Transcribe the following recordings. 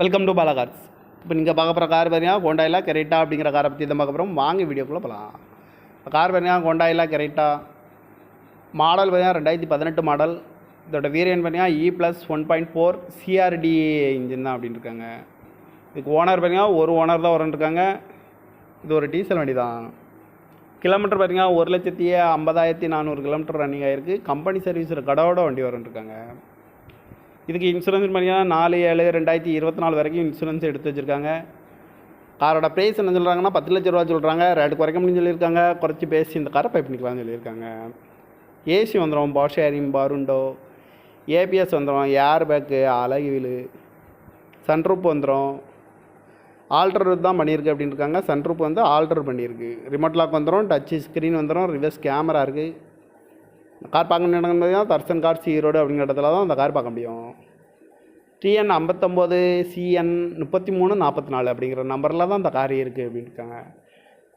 Welcome to Bala cars. இப்போ நீங்கள் பார்க்க போகிற கார் பார்த்தீங்கன்னா ஹோண்டாயில கெரைட்டா அப்படிங்கிற காரை பற்றி தான் பார்க்க போகிறோம். வாங்க வீடியோக்குள்ளே போகலாம். இப்போ கார் பார்த்தீங்கன்னா ஹோண்டாயில கெரைட்டா மாடல் பார்த்தீங்கன்னா 2018 மாடல். இதோட வேரியன்ட் பார்த்தீங்கன்னா E+1.4 CRD இன்ஜின் தான் அப்படின்னு இருக்காங்க. இதுக்கு ஓனர் பார்த்தீங்கன்னா ஒரு ஓனர் தான் வரன்ட்ருக்காங்க. இது ஒரு டீசல் வண்டி தான். கிலோமீட்டர் பார்த்தீங்கன்னா 1,50,400 கிலோமீட்டர் ரன்னிங் ஆகிருக்கு. கம்பெனி சர்வீஸ் கடவோட வண்டி வரன்ட்ருக்காங்க. இதுக்கு இன்சூரன்ஸ் பார்த்தீங்கன்னா 4/7/2024 வரைக்கும் இன்சூரன்ஸ் எடுத்து வச்சுருக்காங்க. காரோட ப்ரைஸ் என்ன சொல்கிறாங்கன்னா 10 லட்ச ரூபா சொல்கிறாங்க. ரேட்டு குறைக்க முடியும்னு சொல்லியிருக்காங்க. குறைச்சி பேசி இந்த காரை பை பண்ணிக்கலாம்னு சொல்லியிருக்காங்க. ஏசி வந்துடும், பவர் ஷேரிங், பருண்டோ, ஏபிஎஸ் வந்துடும், ஏர் பேக்கு, அழகு வீலு, சன்ரூப் வந்துடும். ஆல்ட்ரு தான் பண்ணியிருக்கு அப்படின்னு இருக்காங்க. சன்ரூப் வந்து ஆல்ட்ரு பண்ணியிருக்கு. ரிமோட் லாக் வந்துடும், டச்சு ஸ்க்ரீன் வந்துடும், ரிவர்ஸ் கேமரா இருக்குது. இந்த கார் பார்க்க பார்த்தீங்கன்னா தர்சன் கார்ஸ் ஈரோடு அப்படிங்கிற இடத்துல தான் அந்த கார் பார்க்க முடியும். TN 59 CN 3344 அப்படிங்கிற நம்பரில் தான் அந்த கார் இருக்குது அப்படின்னு இருக்காங்க.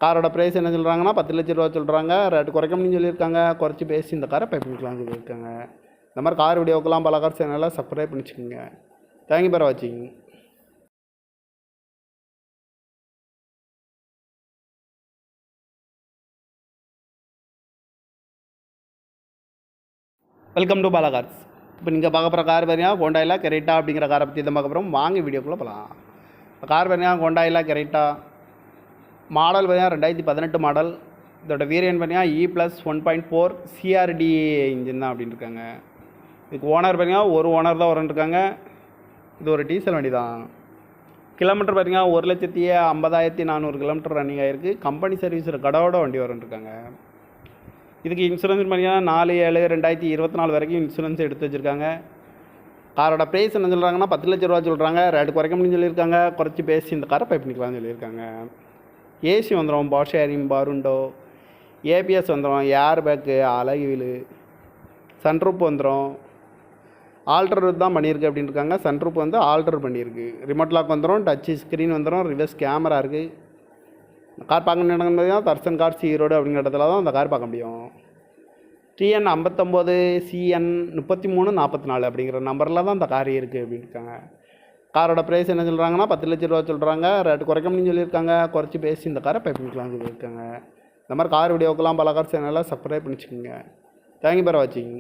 காரோட ப்ரைஸ் என்ன சொல்கிறாங்கன்னா 10 லட்ச ரூபா சொல்கிறாங்க. ரேட்டு குறைக்க முடியும்னு சொல்லியிருக்காங்க. குறைச்சி பேசி இந்த காரை பை பண்ணிக்கலாம்னு சொல்லியிருக்காங்க. இந்த மாதிரி கார் வீடியோக்கெல்லாம் பல கார் சேனலில் சப்ஸ்கிரைப் பண்ணிச்சுக்கோங்க. தேங்க்யூ ஃபார் வாட்சிங். Welcome to Bala cars. இப்போ நீங்கள் பார்க்க போகிற கார் பார்த்தீங்கன்னா ஹோண்டாயில கெரைட்டா அப்படிங்கிற காரை பற்றி தான் பார்க்க போகிறோம். வாங்க வீடியோக்குள்ளே போகலாம். இப்போ கார் பார்த்தீங்கன்னா ஹோண்டாயில கெரைட்டா மாடல் பார்த்தீங்கன்னா 2018 மாடல். இதோட வேரியன்ட் பார்த்தீங்கன்னா E+1.4 CRD இன்ஜின் தான் அப்படின்னு இருக்காங்க. இதுக்கு ஓனர் பார்த்தீங்கன்னா ஒரு ஓனர் தான் வரன்ட்ருக்காங்க. இது ஒரு டீசல் வண்டி தான். கிலோமீட்டர் பார்த்தீங்கன்னா 1,50,400 கிலோமீட்டர் ரன்னிங் ஆகிருக்கு. கம்பெனி சர்வீஸில் கடவோட வண்டி வரன்ட்ருக்காங்க. இதுக்கு இன்சூரன்ஸ் பார்த்தீங்கன்னா 4/7/2024 வரைக்கும் இன்சூரன்ஸ் எடுத்து வச்சுருக்காங்க. காரோட ப்ரைஸ் என்ன சொல்கிறாங்கன்னா 10 லட்ச ரூபா சொல்கிறாங்க. ரேட்டு குறைக்க முடியும்னு சொல்லியிருக்காங்க. குறைச்சி பேசி இந்த காரை பை பண்ணிக்கலாம்னு சொல்லியிருக்காங்க. ஏசி வந்துடும், பவர் ஷேரிங், பருண்டோ, ஏபிஎஸ் வந்துடும், ஏர் பேக்கு, அழகு வீலு, சன்ரூப் வந்துடும். ஆல்ட்ரு தான் பண்ணியிருக்கு அப்படின்னு இருக்காங்க. சன்ரூப் வந்து ஆல்ட்ரு பண்ணியிருக்கு. ரிமோட் லாக் வந்துடும், டச்சு ஸ்க்ரீன் வந்துடும், ரிவர்ஸ் கேமரா இருக்குது. கார் பார்க்க பார்த்தீங்கன்னா தர்சன் கார்ஸ் ஈரோடு அப்படிங்கிற இடத்துல தான் அந்த கார் பார்க்க முடியும். TN 59 CN 3344 அப்படிங்கிற நம்பரில் தான் அந்த கார் இருக்குது அப்படின்னு இருக்காங்க. காரோட ப்ரைஸ் என்ன சொல்கிறாங்கன்னா 10 லட்ச ரூபா சொல்கிறாங்க. ரேட்டு குறைக்க முடியும்னு சொல்லியிருக்காங்க. குறைச்சி பேசி இந்த காரை பை பண்ணிக்கலாம்னு சொல்லியிருக்காங்க. இந்த மாதிரி கார் வீடியோக்கெல்லாம் பல கார் சேனலில் சப்ஸ்கிரைப் பண்ணிச்சுக்கோங்க. தேங்க்யூ ஃபார் வாட்சிங்.